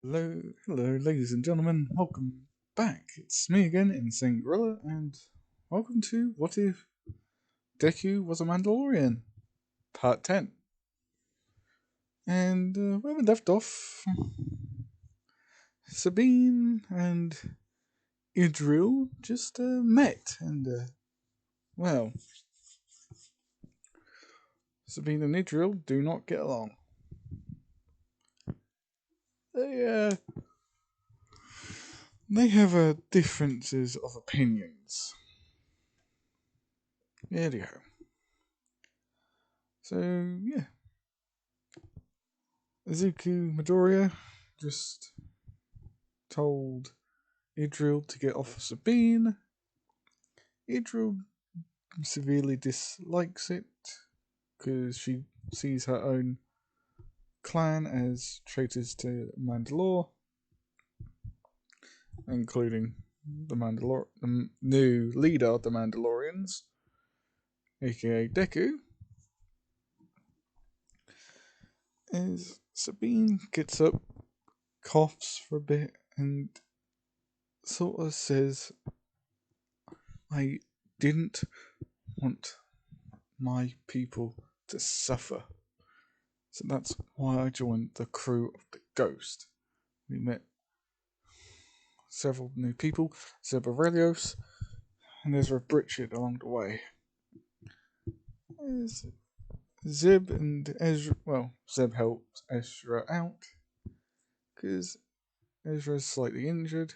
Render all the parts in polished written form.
Hello, ladies and gentlemen. Welcome back. It's me again, Insane Gorilla, and welcome to What If Deku Was a Mandalorian, Part 10. And where we left off, Sabine and Idril just met, and well, Sabine and Idril do not get along. They they have differences of opinions. There you go. So yeah, Izuku Midoriya just told Idril to get off of Sabine. Idril severely dislikes it because she sees her own clan as traitors to Mandalore, including the new leader of the Mandalorians, aka Deku. As Sabine gets up, coughs for a bit, and sort of says, I didn't want my people to suffer. So that's why I joined the crew of the Ghost. We met several new people, Zeb Aurelios and Ezra Bridget along the way. As Zeb and Ezra, well, Zeb helps Ezra out because Ezra's slightly injured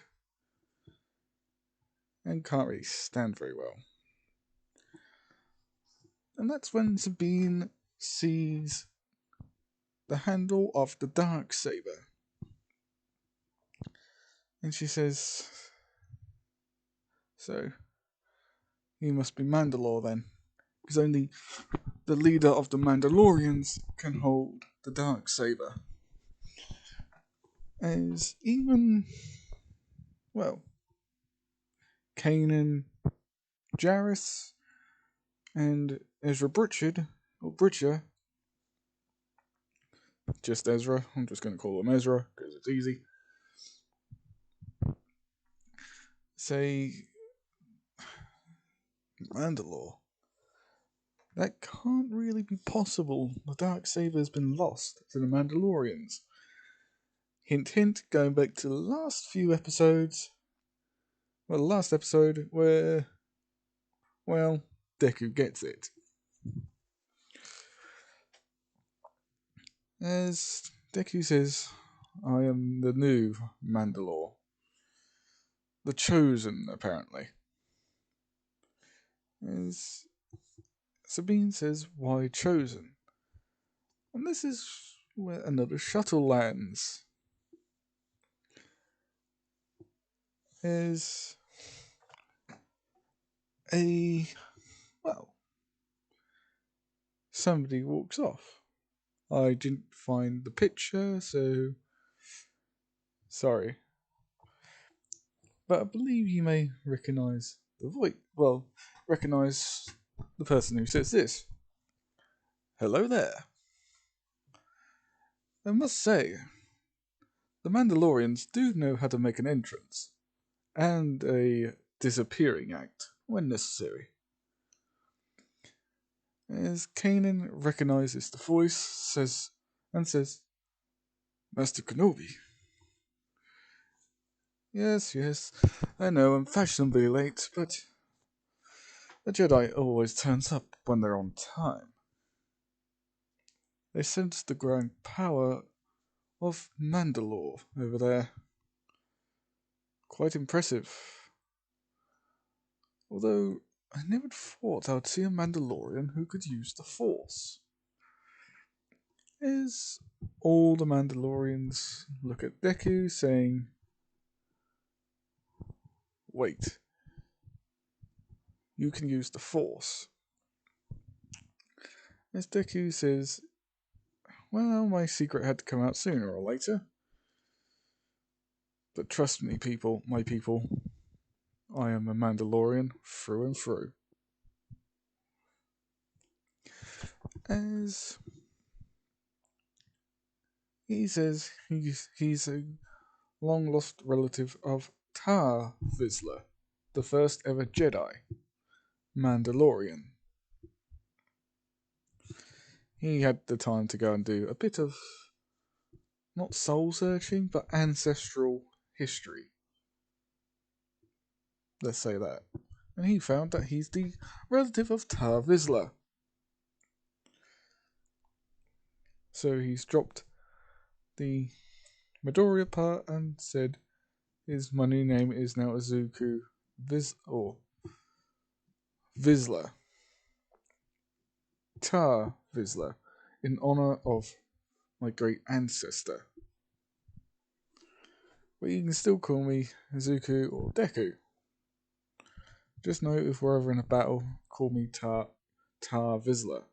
and can't really stand very well. And that's when Sabine sees the handle of the dark saber, and she says, "So you must be Mandalore then, because only the leader of the Mandalorians can hold the dark saber." As even, well, Kanan, Jarrus, and Ezra Bridger, or Bridger, just Ezra, I'm just going to call him Ezra because it's easy, say, Mandalore. That can't really be possible. The dark saber has been lost to the Mandalorians. Hint, hint, going back to the last few episodes. Well, the last episode where, well, Deku gets it. As Deku says, I am the new Mandalore. The chosen, apparently. As Sabine says, why chosen? And this is where another shuttle lands. As a, well, somebody walks off. I didn't find the picture, so sorry. But I believe you may recognise the voice. Well, recognise the person who says this. Hello there. I must say, the Mandalorians do know how to make an entrance and a disappearing act when necessary. As Kanan recognizes the voice, says, Master Kenobi. Yes, I know I'm fashionably late, but the Jedi always turns up when they're on time. They sense the growing power of Mandalore over there. Quite impressive. Although, I never thought I would see a Mandalorian who could use the Force. As all the Mandalorians look at Deku, saying, wait, you can use the Force. As Deku says, well, my secret had to come out sooner or later. But trust me, my people, I am a Mandalorian through and through. As he says he's long lost relative of Tar Vizsla, the first ever Jedi, Mandalorian. He had the time to go and do a bit of, not soul searching, but ancestral history. Let's say that. And he found that he's the relative of Tar Vizsla. So he's dropped the Midoriya part and said my new name is now Izuku Vizsla. Tar Vizsla, in honor of my great ancestor. But you can still call me Izuku or Deku. Just know if we're ever in a battle, call me Tar Vizsla.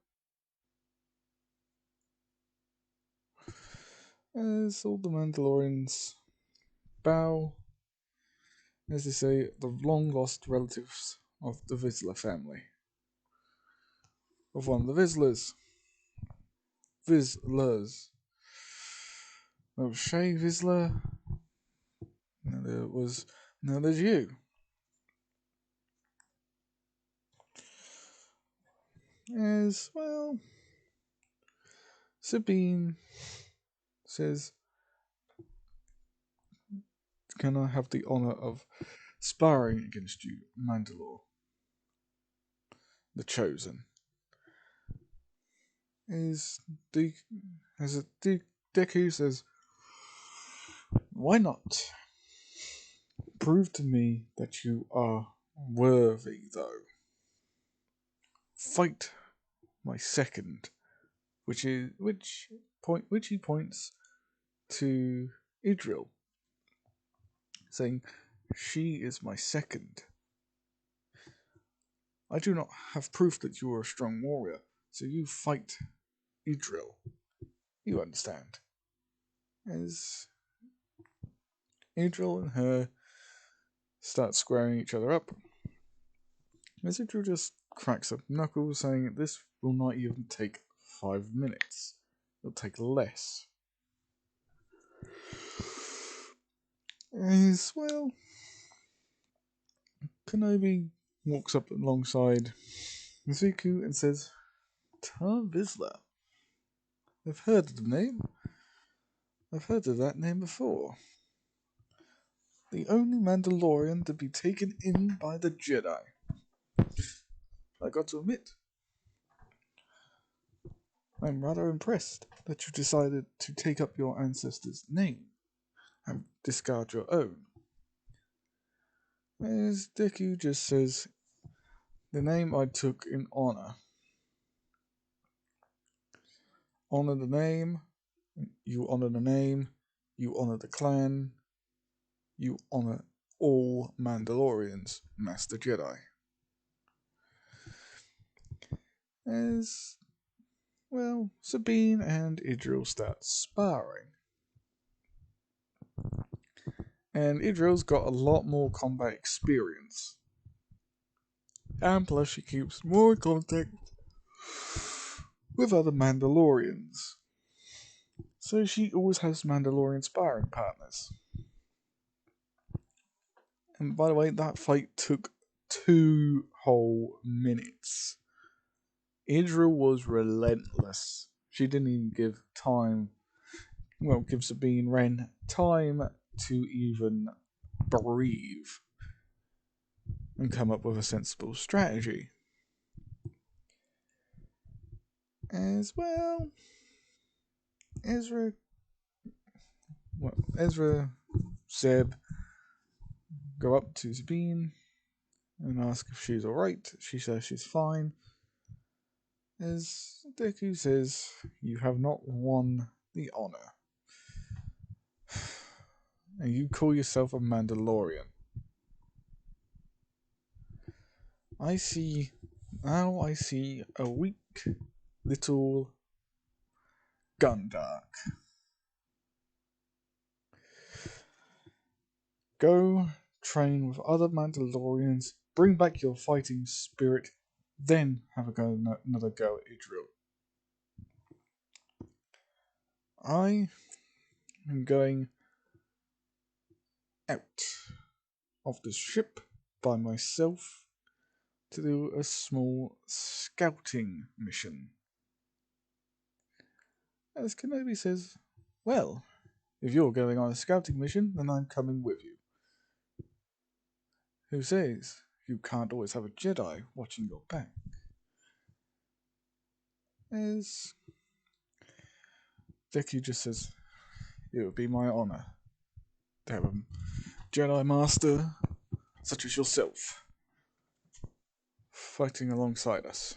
As all the Mandalorians bow, as they say, the long lost relatives of the Vizsla family. Of one of the Vizslers. There was Shay Vizsla. Now there's you. As well, Sabine says, "Can I have the honor of sparring against you, Mandalore, the Chosen?" Deku says, "Why not? Prove to me that you are worthy, though. Fight my second," which he points to Idril, saying, "She is my second. I do not have proof that you are a strong warrior, so you fight Idril. You understand?" As Idril and her start squaring each other up, as Idril just cracks up knuckles, saying this will not even take 5 minutes. It'll take less. As well, Kenobi walks up alongside Izuku and says, "Tar Vizsla. I've heard of the name. I've heard of that name before. The only Mandalorian to be taken in by the Jedi. I got to admit, I'm rather impressed that you decided to take up your ancestor's name and discard your own." As Deku just says, "The name I took in honor. Honor the name, you honor the name, you honor the clan, you honor all Mandalorians, Master Jedi." As well, Sabine and Idril start sparring. And Idril's got a lot more combat experience. And plus she keeps more contact with other Mandalorians. So she always has Mandalorian sparring partners. And by the way, that fight took 2 whole minutes. Idril was relentless. She didn't even give Sabine Wren time to even breathe and come up with a sensible strategy. As well, Ezra, Zeb go up to Sabine and ask if she's alright. She says she's fine. As Deku says, "You have not won the honor. And you call yourself a Mandalorian. I see a weak little Gundark. Go train with other Mandalorians, bring back your fighting spirit, then have another go at Idril. I am going out of the ship by myself to do a small scouting mission. As Kenobi says, well, if you're going on a scouting mission, then I'm coming with you. Who says you can't always have a Jedi watching your back? As Deku just says, it would be my honor to have a Jedi Master such as yourself fighting alongside us.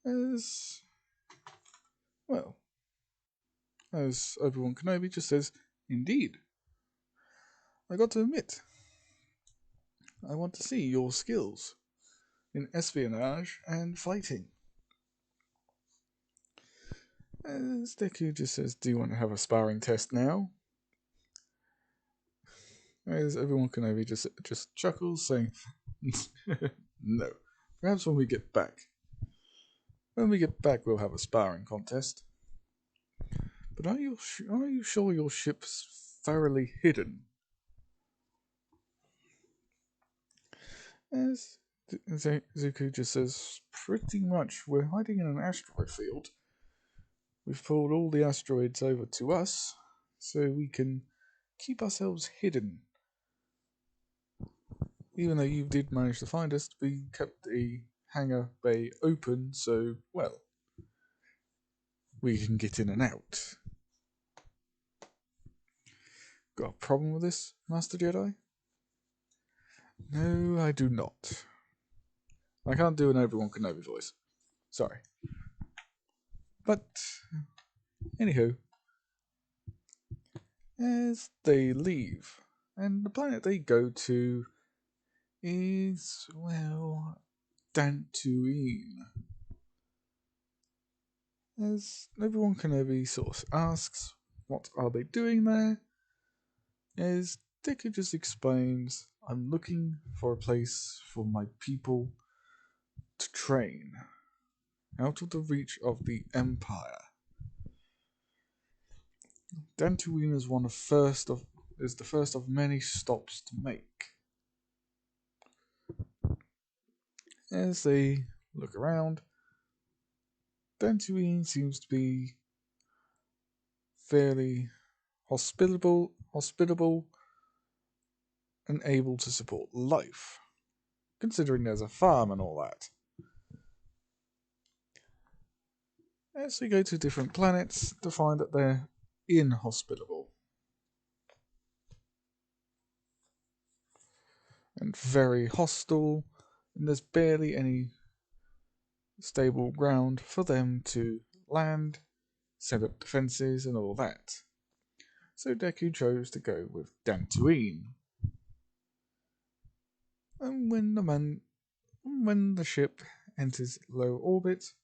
As well, as Obi-Wan Kenobi just says, indeed. I got to admit, I want to see your skills in espionage and fighting. As Deku just says, do you want to have a sparring test now? As Obi-Wan Kenobi just chuckles, saying, no. Perhaps when we get back. When we get back, we'll have a sparring contest. But are you sure your ship's thoroughly hidden? As Zuko just says, pretty much, we're hiding in an asteroid field. We've pulled all the asteroids over to us, so we can keep ourselves hidden. Even though you did manage to find us, we kept the hangar bay open, so, well, we can get in and out. Got a problem with this, Master Jedi? No, I do not. I can't do an Obi-Wan Kenobi voice. Sorry. But, anywho, as they leave, and the planet they go to is, well, Dantooine. As Obi-Wan Kenobi sort of asks, what are they doing there? As Deku just explains, I'm looking for a place for my people to train, out of the reach of the Empire. Dantooine is the first of many stops to make. As they look around, Dantooine seems to be fairly hospitable, and able to support life, considering there's a farm and all that. As we go to different planets to find that they're inhospitable and very hostile, and there's barely any stable ground for them to land, set up defences, and all that. So Deku chose to go with Dantooine. And when the ship enters low orbit,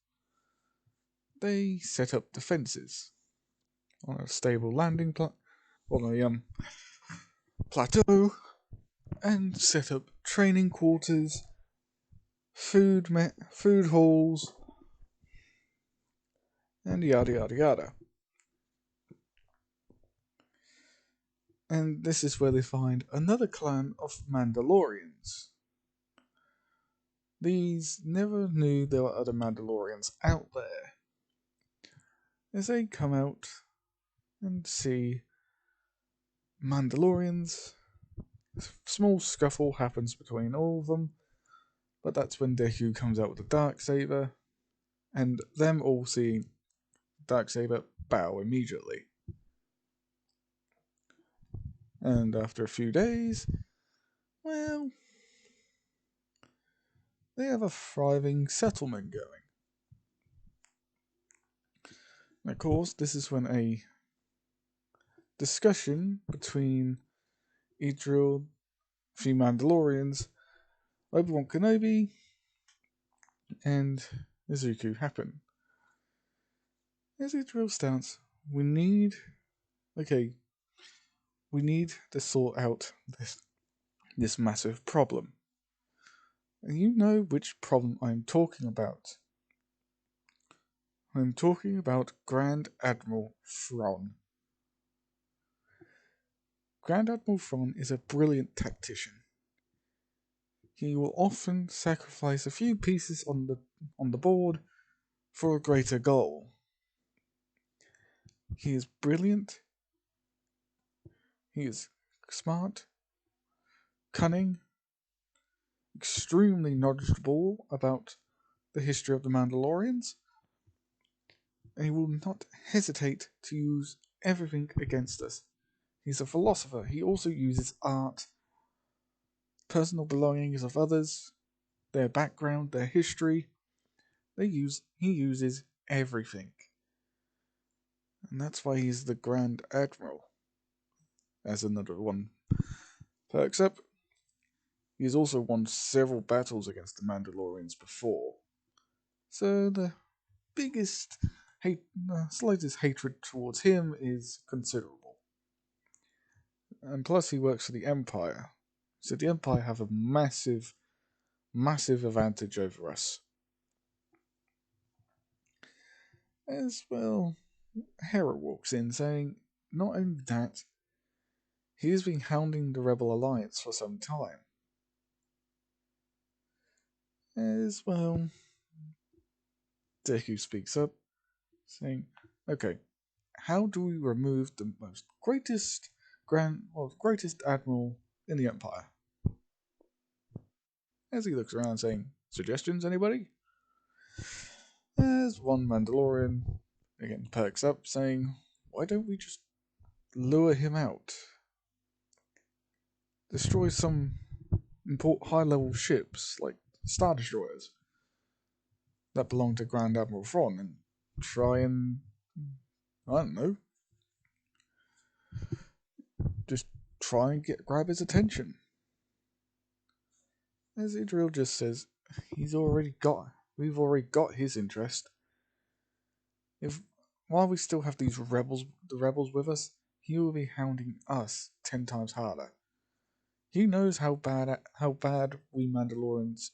they set up defences on a stable landing plateau, and set up training quarters, food halls, and yada yada yada. And this is where they find another clan of Mandalorians. These never knew there were other Mandalorians out there. As they come out and see Mandalorians, a small scuffle happens between all of them, but that's when Deku comes out with a Darksaber, and them all seeing Darksaber bow immediately. And after a few days, well, they have a thriving settlement going. And of course, this is when a discussion between Idril, the Mandalorians, Obi-Wan Kenobi, and Izuku happen. As Idril stance, we need to sort out this massive problem. And you know which problem I'm talking about. I'm talking about Grand Admiral Thrawn. Grand Admiral Thrawn is a brilliant tactician. He will often sacrifice a few pieces on the board for a greater goal. He is brilliant. He is smart, cunning, extremely knowledgeable about the history of the Mandalorians, and he will not hesitate to use everything against us. He's a philosopher. He also uses art, personal belongings of others, their background, their history. He uses everything. And that's why he's the Grand Admiral. As another one perks up, he has also won several battles against the Mandalorians before. So the biggest slightest hatred towards him is considerable. And plus he works for the Empire. So the Empire have a massive advantage over us. As well, Hera walks in saying, not only that, he has been hounding the Rebel Alliance for some time. As well, Deku speaks up, saying, okay, how do we remove the greatest admiral in the Empire? As he looks around saying, suggestions, anybody? As one Mandalorian again perks up, saying, why don't we just lure him out? Destroy some high-level ships, like Star Destroyers, that belong to Grand Admiral Thrawn, and try and, I don't know, just try and grab his attention. As Idril just says, we've already got his interest. If while we still have the rebels with us, he will be hounding us 10 times harder. He knows how bad we Mandalorians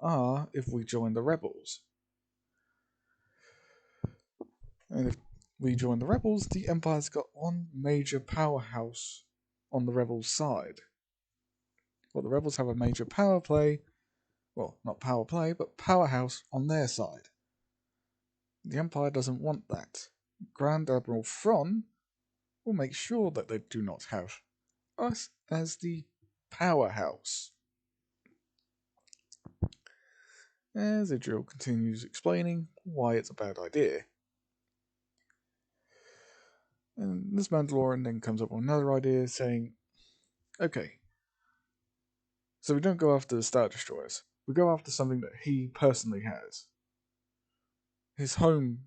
are if we join the rebels. And if we join the rebels, the Empire's got one major powerhouse on the rebels' side. Well, the rebels have a major power play, well, not power play, but powerhouse on their side. The Empire doesn't want that. Grand Admiral Thrawn will make sure that they do not have us as the powerhouse. As Idril continues explaining why it's a bad idea. And this Mandalorian then comes up with another idea saying, okay, so we don't go after the Star Destroyers. We go after something that he personally has. His home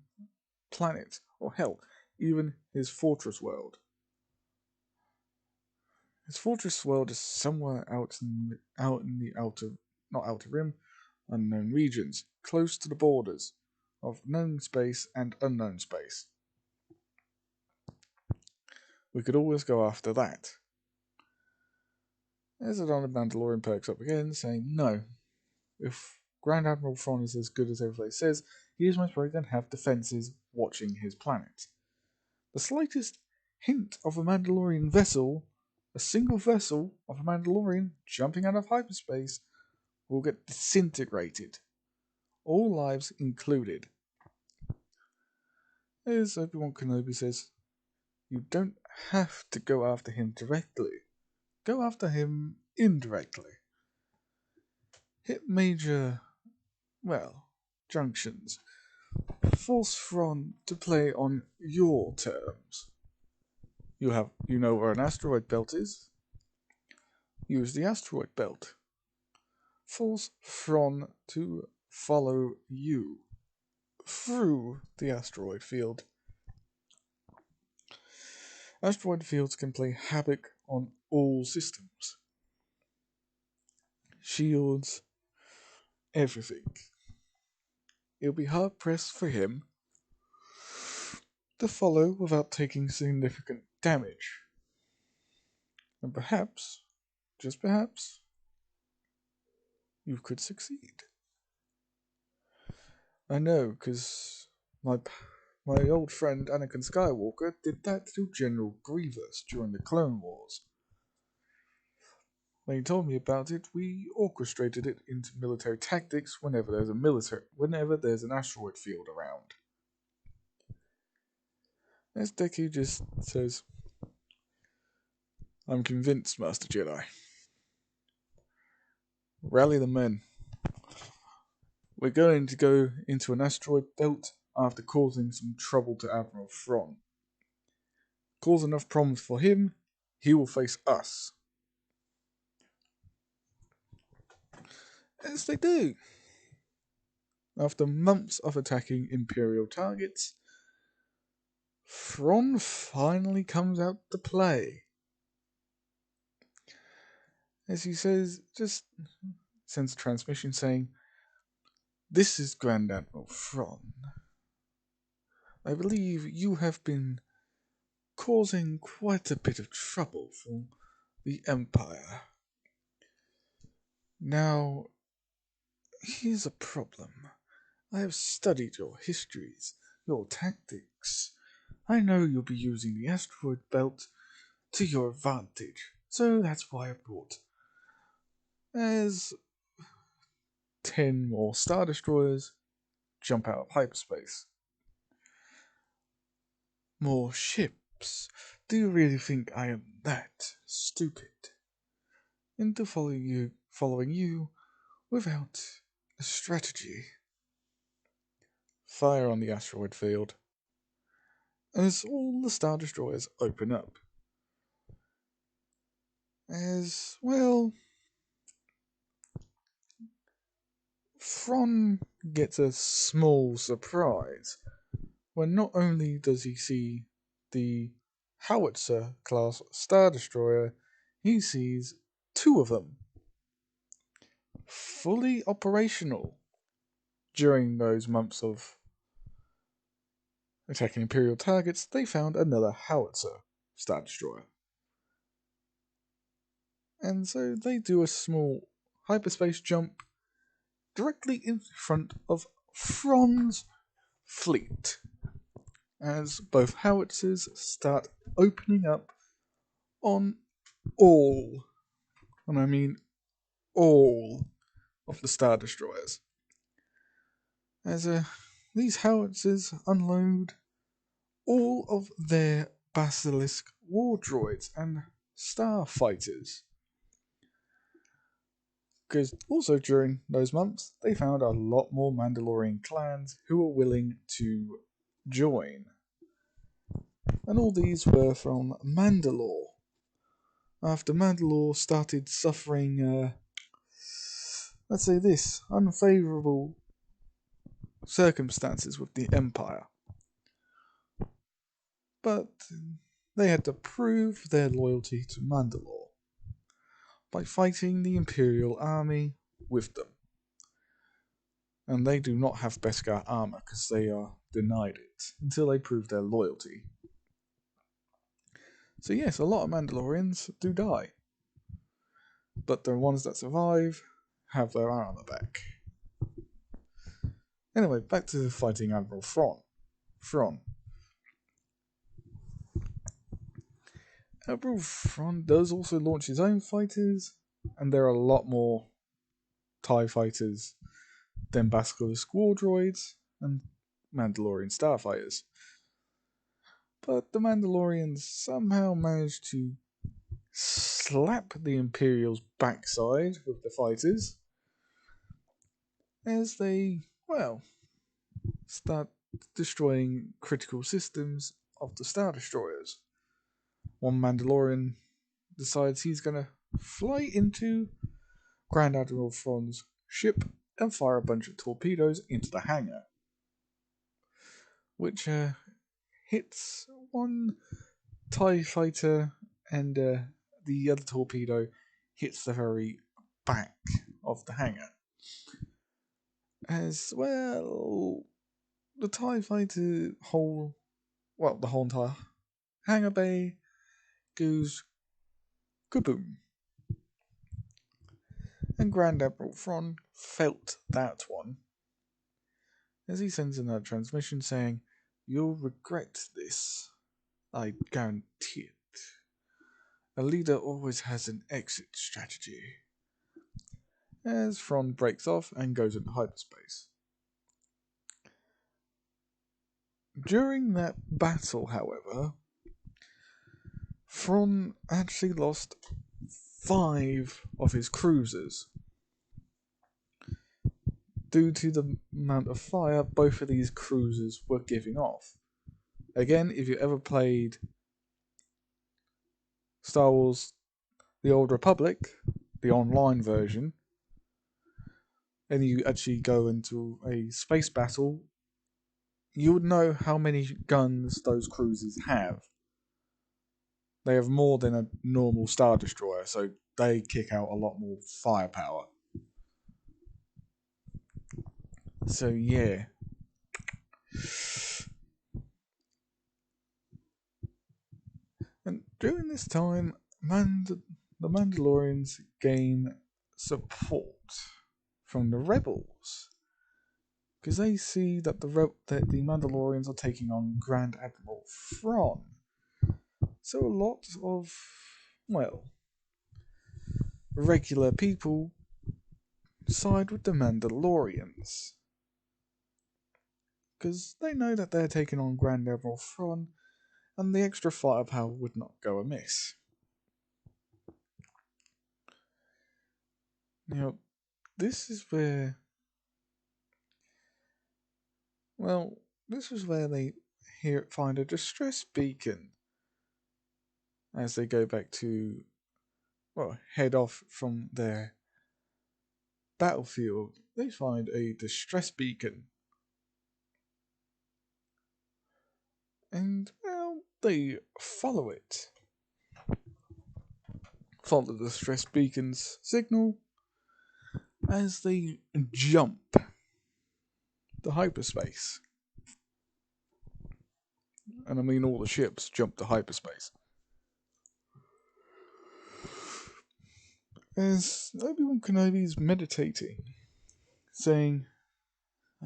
planet, or hell, even his fortress world. His fortress world is somewhere out in the outer rim, unknown regions, close to the borders of known space and unknown space. We could always go after that. As another Mandalorian perks up again, saying, no, if Grand Admiral Thrawn is as good as everybody says, he is most probably going to have defences watching his planet. The slightest hint of a Mandalorian vessel, a single vessel of a Mandalorian jumping out of hyperspace, will get disintegrated. All lives included. As Obi-Wan Kenobi says, you don't have to go after him directly. Go after him indirectly. Hit major, junctions. Force Thrawn to play on your terms. You know where an asteroid belt is. Use the asteroid belt. Force Thrawn to follow you through the asteroid field. Asteroid fields can play havoc on all systems. Shields, everything. It'll be hard pressed for him to follow without taking significant damage. And perhaps, just perhaps, you could succeed. I know, because my old friend Anakin Skywalker did that to General Grievous during the Clone Wars. When he told me about it, we orchestrated it into military tactics whenever there's an asteroid field around. As Deku just says, I'm convinced, Master Jedi. Rally the men. We're going to go into an asteroid belt after causing some trouble to Admiral Thrawn. Cause enough problems for him, he will face us. As they do. After months of attacking Imperial targets, Thrawn finally comes out to play. As he says, just sends a transmission saying, "This is Grand Admiral Thrawn. I believe you have been causing quite a bit of trouble for the Empire. Now, here's a problem. I have studied your histories, your tactics. I know you'll be using the asteroid belt to your advantage, so that's why I brought as 10 more Star Destroyers jump out of hyperspace. More ships. Do you really think I am that stupid? Into following you without a strategy?" Fire on the asteroid field as all the Star Destroyers open up. As well, Thrawn gets a small surprise when not only does he see the Howitzer class Star Destroyer, he sees 2 of them fully operational during those months of attacking Imperial targets. They found another Howitzer Star Destroyer. And so they do a small hyperspace jump directly in front of Thrawn's fleet as both howitzers start opening up on all, and I mean all, of the Star Destroyers. As these howitzers unload all of their Basilisk war droids and starfighters. Because also during those months, they found a lot more Mandalorian clans who were willing to join. And all these were from Mandalore. After Mandalore started suffering, let's say this, unfavourable circumstances with the Empire. But they had to prove their loyalty to Mandalore by fighting the Imperial army with them. And they do not have Beskar armor because they are denied it until they prove their loyalty. So yes, a lot of Mandalorians do die. But the ones that survive have their armor back. Anyway, back to fighting Admiral Thrawn. Admiral Thrawn does also launch his own fighters, and there are a lot more TIE fighters than Basilisk war droids and Mandalorian starfighters. But the Mandalorians somehow managed to slap the Imperial's backside with the fighters as they, well, start destroying critical systems of the Star Destroyers. One Mandalorian decides he's going to fly into Grand Admiral Thrawn's ship and fire a bunch of torpedoes into the hangar, which hits one TIE fighter, and the other torpedo hits the very back of the hangar. As well, the TIE fighter the whole entire hangar bay goes kaboom. And Grand Admiral Thrawn felt that one, as he sends another transmission saying, "You'll regret this, I guarantee it." a leader always has an exit strategy. As Thrawn breaks off and goes into hyperspace. During that battle, however, Thrawn actually lost 5 of his cruisers due to the amount of fire both of these cruisers were giving off. Again, if you ever played Star Wars The Old Republic, the online version, and you actually go into a space battle, you would know how many guns those cruisers have. They have more than a normal Star Destroyer, so they kick out a lot more firepower. So yeah. And during this time, the Mandalorians gain support from the rebels, because they see that that the Mandalorians are taking on Grand Admiral Thrawn. So a lot of, well, regular people side with the Mandalorians, because they know that they're taking on Grand Admiral Thrawn, and the extra firepower would not go amiss. Now, this is where, well, this is where they find a distress beacon as they go back to, well, head off from their battlefield. They find a distress beacon, and, well, they follow it. Follow the distress beacon's signal as they jump to hyperspace. And I mean all the ships jump to hyperspace. As Obi-Wan Kenobi is meditating, saying,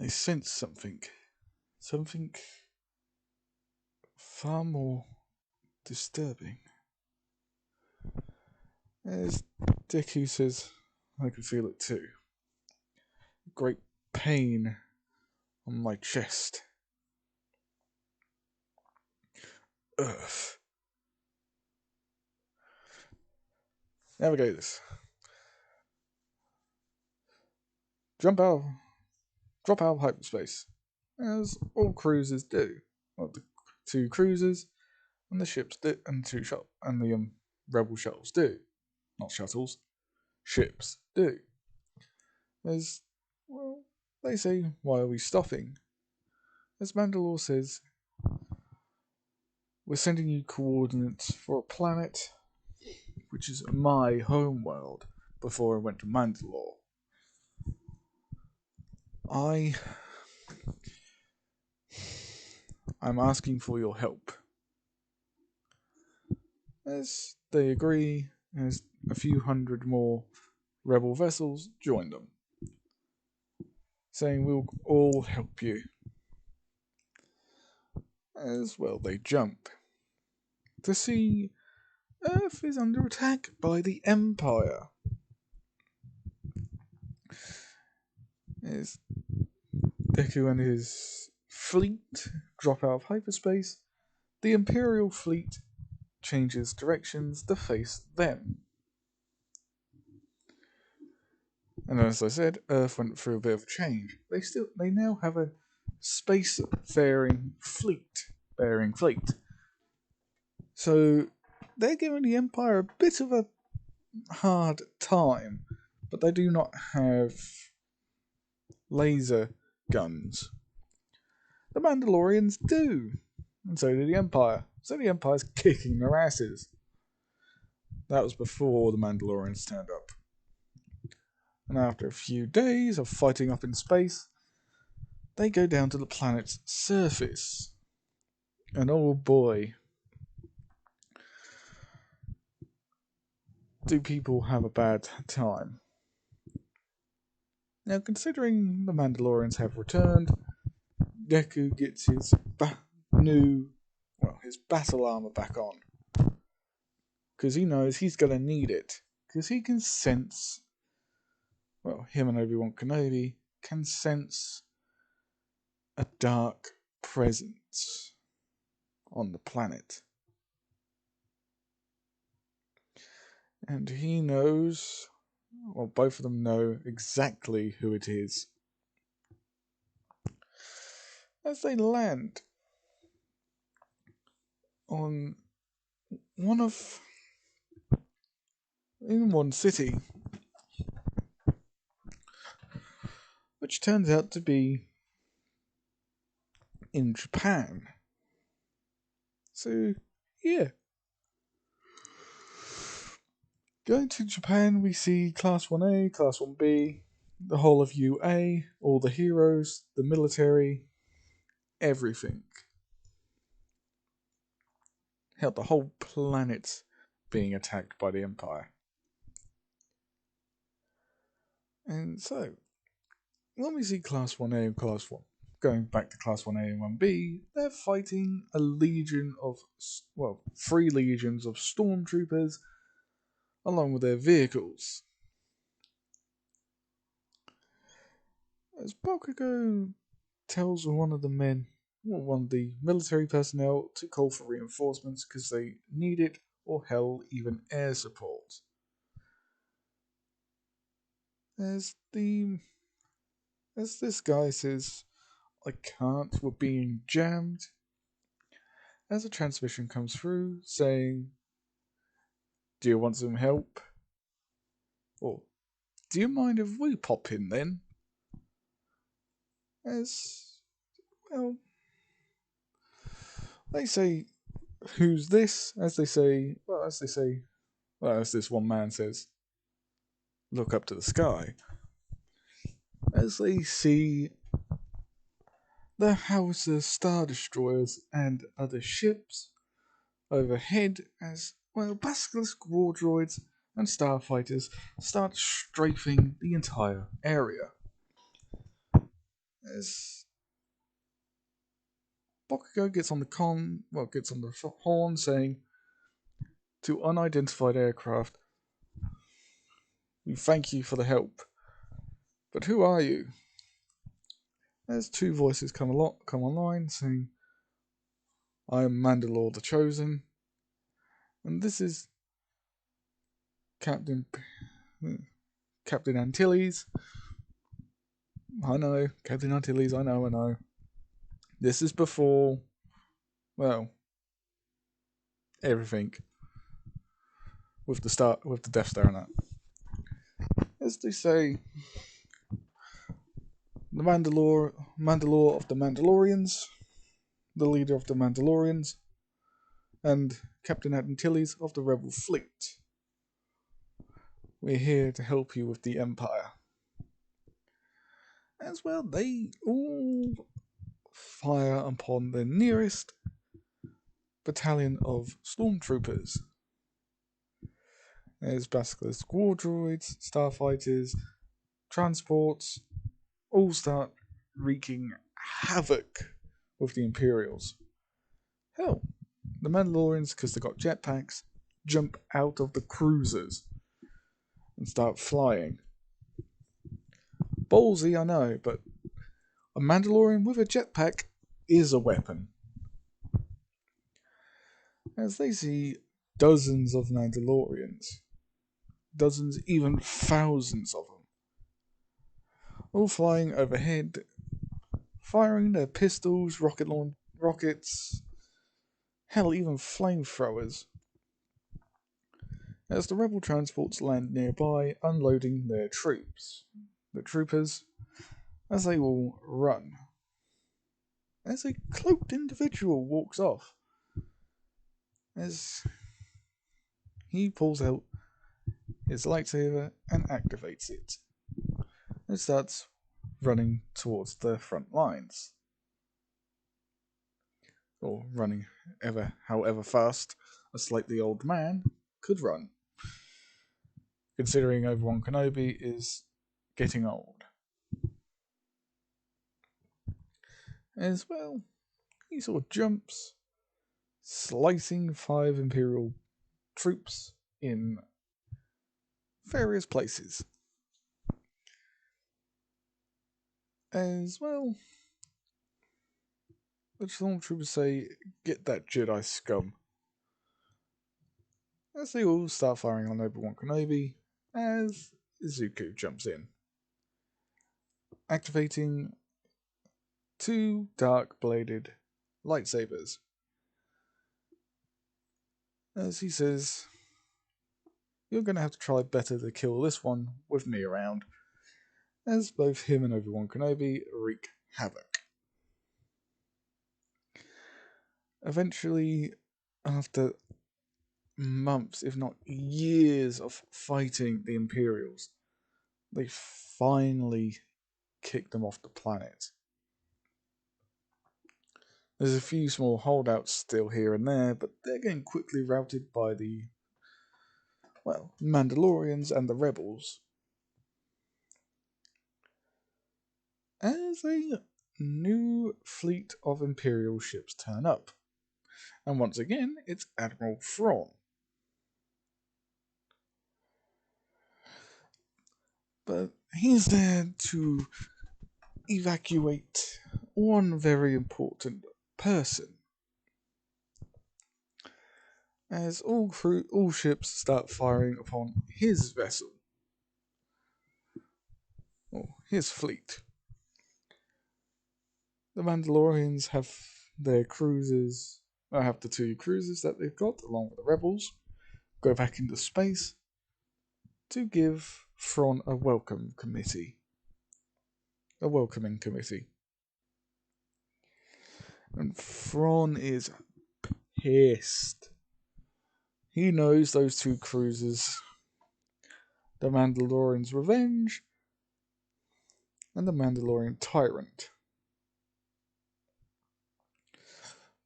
I sense something. Something far more disturbing. As Deku says, I can feel it too. Great pain on my chest. Earth. Navigators. Drop out of hyperspace, as all cruisers do. Well, the 2 cruisers and the ships do, and the rebel shuttles do. Not shuttles, ships do. As, well, they say, why are we stopping? As Mandalore says, we're sending you coordinates for a planet which is my home world before I went to Mandalore. I'm asking for your help. As they agree, as a few hundred more rebel vessels join them, saying we'll all help you. As well, they jump to see Earth is under attack by the Empire. As Deku and his fleet drop out of hyperspace, the Imperial fleet changes directions to face them. And as I said, Earth went through a bit of a change. They now have a space-faring fleet. So they're giving the Empire a bit of a hard time, but they do not have laser guns. The Mandalorians do, and so do the Empire. So the Empire's kicking their asses. That was before the Mandalorians turned up. And after a few days of fighting up in space, they go down to the planet's surface. And oh boy, do people have a bad time. Now, considering the Mandalorians have returned, Deku gets his battle armor back on. because he knows he's going to need it. Because he can sense, well, him and Obi-Wan Kenobi can sense a dark presence on the planet. And he knows, or both of them know exactly who it is. As they land on in one city, which turns out to be in Japan. So, yeah. Going to Japan, we see Class 1A, Class 1B, the whole of UA, all the heroes, the military, everything. Hell, the whole planet being attacked by the Empire. And so, when we see Class 1A and Class 1, going back to Class 1A and 1B, they're fighting a legion of, well, 3 legions of stormtroopers along with their vehicles. As Bakugo tells one of the men, one of the military personnel, to call for reinforcements because they need it, or hell, even air support. As this guy says, I can't, we're being jammed. As a transmission comes through saying, do you want some help? Or, do you mind if we pop in then? As, well, they say, who's this? As this one man says, look up to the sky. As they see the Howitzer Star Destroyers and other ships overhead as, well, basilisk war droids and starfighters start strafing the entire area. As Bakugo gets on the horn saying to unidentified aircraft, we thank you for the help. But who are you? As 2 voices come online saying, I am Mandalore the Chosen, and this is Captain Antilles. I know, Captain Antilles, I know. This is before, well, everything. With the Death Star and that. As they say, the Mandalore of the Mandalorians, the leader of the Mandalorians, and Captain Antilles of the Rebel Fleet. We're here to help you with the Empire. As well, they all fire upon the nearest battalion of stormtroopers. There's basilisk war droids, starfighters, transports, all start wreaking havoc with the Imperials. Hell, the Mandalorians, because they got jetpacks, jump out of the cruisers and start flying. Ballsy, I know, but a Mandalorian with a jetpack is a weapon. As they see dozens of Mandalorians, dozens, even thousands of them, all flying overhead, firing their pistols, rockets, hell, even flamethrowers. As the rebel transports land nearby, unloading their troops. The troopers, as they all run. As a cloaked individual walks off, as he pulls out his lightsaber and activates it, and starts running towards the front lines. Or running however fast a slightly old man could run. Considering Obi-Wan Kenobi is getting old. As well, he sort of jumps, slicing 5 Imperial troops in various places. As well, the stormtroopers say, "Get that Jedi scum." As they all start firing on Obi-Wan Kenobi, as Zuko jumps in, activating 2 dark-bladed lightsabers. As he says, "You're going to have to try better to kill this one with me around," as both him and Obi-Wan Kenobi wreak havoc. Eventually, after months, if not years, of fighting the Imperials, they finally kick them off the planet. There's a few small holdouts still here and there, but they're getting quickly routed by the, Mandalorians and the rebels. As a new fleet of Imperial ships turn up. And once again, it's Admiral Thrawn. But he's there to evacuate one very important person. As all ships start firing upon his vessel, or his fleet. The Mandalorians have their cruisers, have the 2 cruisers that they've got, along with the rebels, go back into space to give Thrawn a welcoming committee. And Thrawn is pissed. He knows those 2 cruisers, the Mandalorian's Revenge and the Mandalorian Tyrant.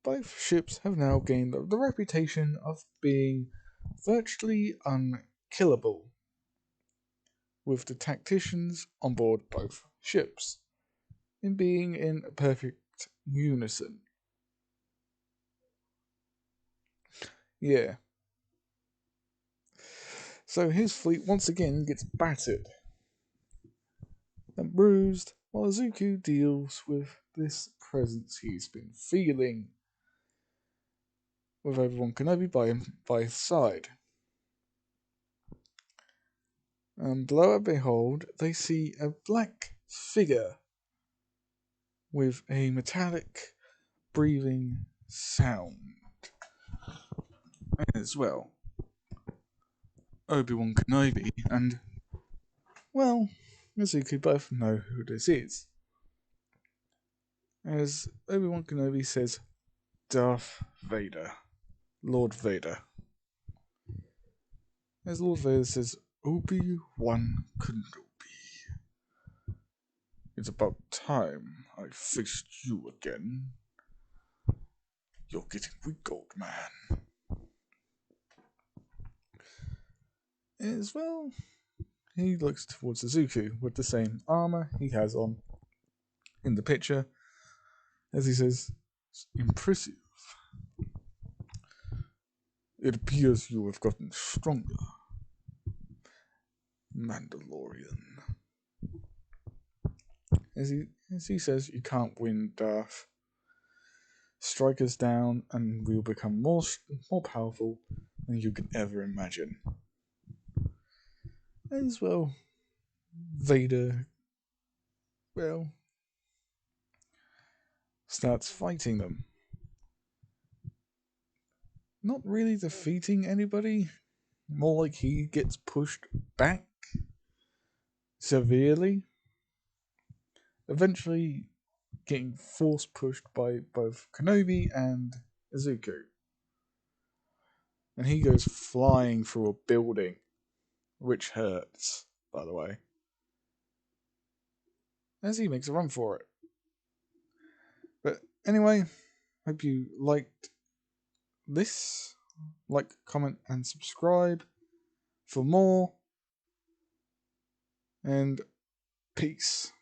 Both ships have now gained the reputation of being virtually unkillable, with the tacticians on board both ships in being in perfect unison. Yeah. So his fleet once again gets battered and bruised, while Zuko deals with this presence he's been feeling, with Obi-Wan Kenobi by his side. And lo and behold, they see a black figure with a metallic breathing sound as well. Obi-Wan Kenobi and, Zuko both know who this is. As Obi-Wan Kenobi says, "Darth Vader. Lord Vader." As Lord Vader says, "Obi-Wan Kenobi. It's about time I faced you again. You're getting weak, old man." As well, he looks towards Zuko with the same armor he has on in the picture, as he says, "Impressive. It appears you have gotten stronger, Mandalorian." As he says, "You can't win, Darth. Strike us down, and we'll become more powerful than you could ever imagine." As well, Vader, starts fighting them. Not really defeating anybody, more like he gets pushed back severely, eventually getting force pushed by both Kenobi and Zuko. And he goes flying through a building, which hurts, by the way, as he makes a run for it. But anyway, hope you liked this. Like, comment, and subscribe for more. And peace.